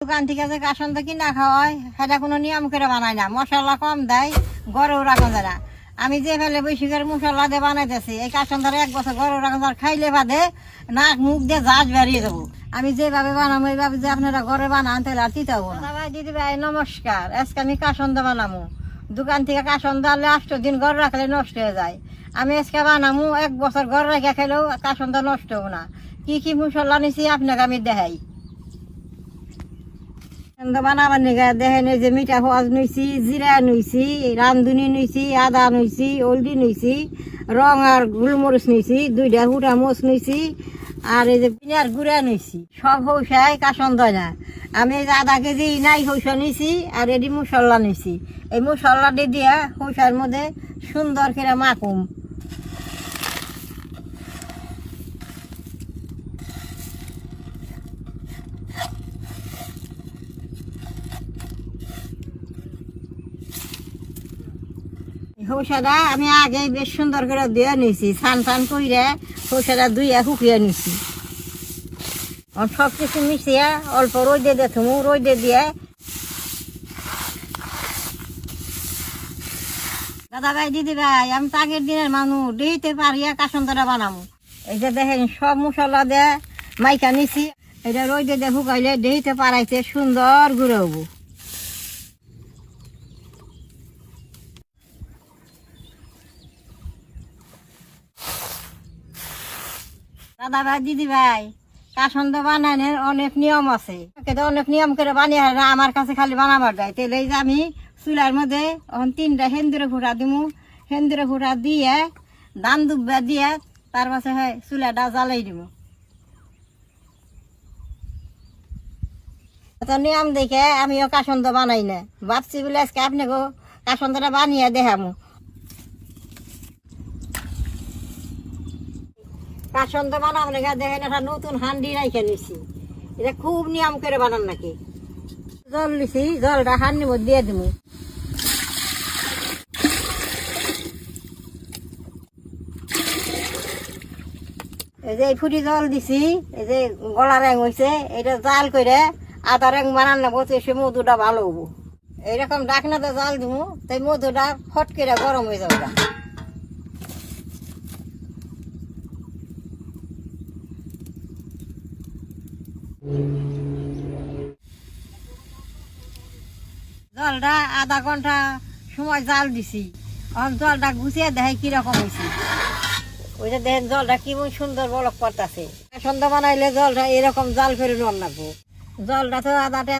দোকান থেকে যে কাসন্দ কিনা খাওয়ায় সেটা কোনো নিয়ম করে বানায় না, মশলা কম দেয়, গড়েও রাখা যায় না। আমি যে ফেলে বেশি করে মশলা দিয়ে বানাইতেছি, এই কাসন্দারে 1 বছর গড়েও রাখা যায়, খাইলে বাদে নাক মুখ দিয়ে জাজ বেরিয়ে যাবো। আমি যেভাবে বানাবো এইভাবে যে আপনারা ঘরে বানান তাহলে আর দিতে হবো না। ভাই দিদি ভাই নমস্কার, আজকে আমি কাসন্দ বানাবো। দোকান থেকে কাসন্দ আনলে 8 দিন ঘরে রাখলে নষ্ট হয়ে যায়। আমি আজকে বানাবো, 1 বছর ঘরে রেখে খেলেও কাসন্দ নষ্ট হবো না। কি কি মশলা নিছি আপনাকে আমি দেখাই। বানাবার নিগা দেখেন, এই যে মিঠা ফজ নইছি, জিরা নইছি, রামধুনি নইছি, আদা নইছি, হলদি নইছি, রং আর গোলমরিচ নইছি, 2টা হুটা মরিচ নইছি, আর এই যে পিনার গুঁড়া নইছি। সব হৌসায় কাসন্দ না। আমি এই যে 1/2 কেজি নাই হৌসা নিছি, আর এটি মশলা নিছি। এই মশলা দিয়ে দিয়া হৌসার মধ্যে সুন্দর করে মাখুম। হৌসাটা আমি আগে বেশ সুন্দর করে দিয়ে নিছি, ছান করে হৌসাটা ধুইয়া শুকিয়ে নিছি। সব কিছু মিশিয়ে অল্প রোদে দিয়ে থমু, রোদে দিয়ে। দাদা ভাই দিদি ভাই, আমি তো আগের দিনের মানুষ, দিতে পারিয়া কাসন্দটা বানাবো। এই যে দেখেন সব মশলা দিয়ে মাইকা নিছি, এটা রোদে দিয়ে শুকাইলে দিতে পারাইতে সুন্দর গুঁড়ো হবো। দাদা ভাই দিদি ভাই, কাসন্দ বানানোর অনেক নিয়ম আছে, অনেক নিয়ম করে বানিয়ে না, আমার কাছে খালি বানাবার যায়। তাহলে এই যে আমি চুলার মধ্যে 3টা হেন্দুরে ফুটা দিমু, হেন্দুরে ফুটা দিয়ে ধান দুব্বা দিয়ে তার পাশে হয় চুলাটা জ্বালাই দিব। নিয়ম দেখে আমিও কাসন্দ বানাই না, ভাবছি বলে আজকে আপনাকে কাসন্দটা বানিয়ে দেখামু। কাসন্দ বানাবো না, দেখেন একটা নতুন হান্ডি রাইখে নিছি। এটা খুব নিয়ম করে বানান নাকি। জল নিছি, জলটা হান্ডির মধ্যে দিয়ে দিব। এই যে ফুটি জল দিছি, এই যে গলা রং হয়েছে, এটা জাল করে আদা রং বানান নেবো, সে মধুটা ভালো হবো। এইরকম ডাকনাতে জাল দিব, তাই মধুটা ফট করে গরম হয়ে যাবে। জলটা 1/2 ঘন্টা সময় জাল দিছি, জলটা গুছিয়ে দেখে কিরকম হয়েছে। ওইটা দেখেন জলটা কেমন সুন্দর বলক পড়তেছে। সন্ধ্যা বানাইলে জলটা এরকম জাল করে নেওয়ার লাগবো। জলটা তো 1/2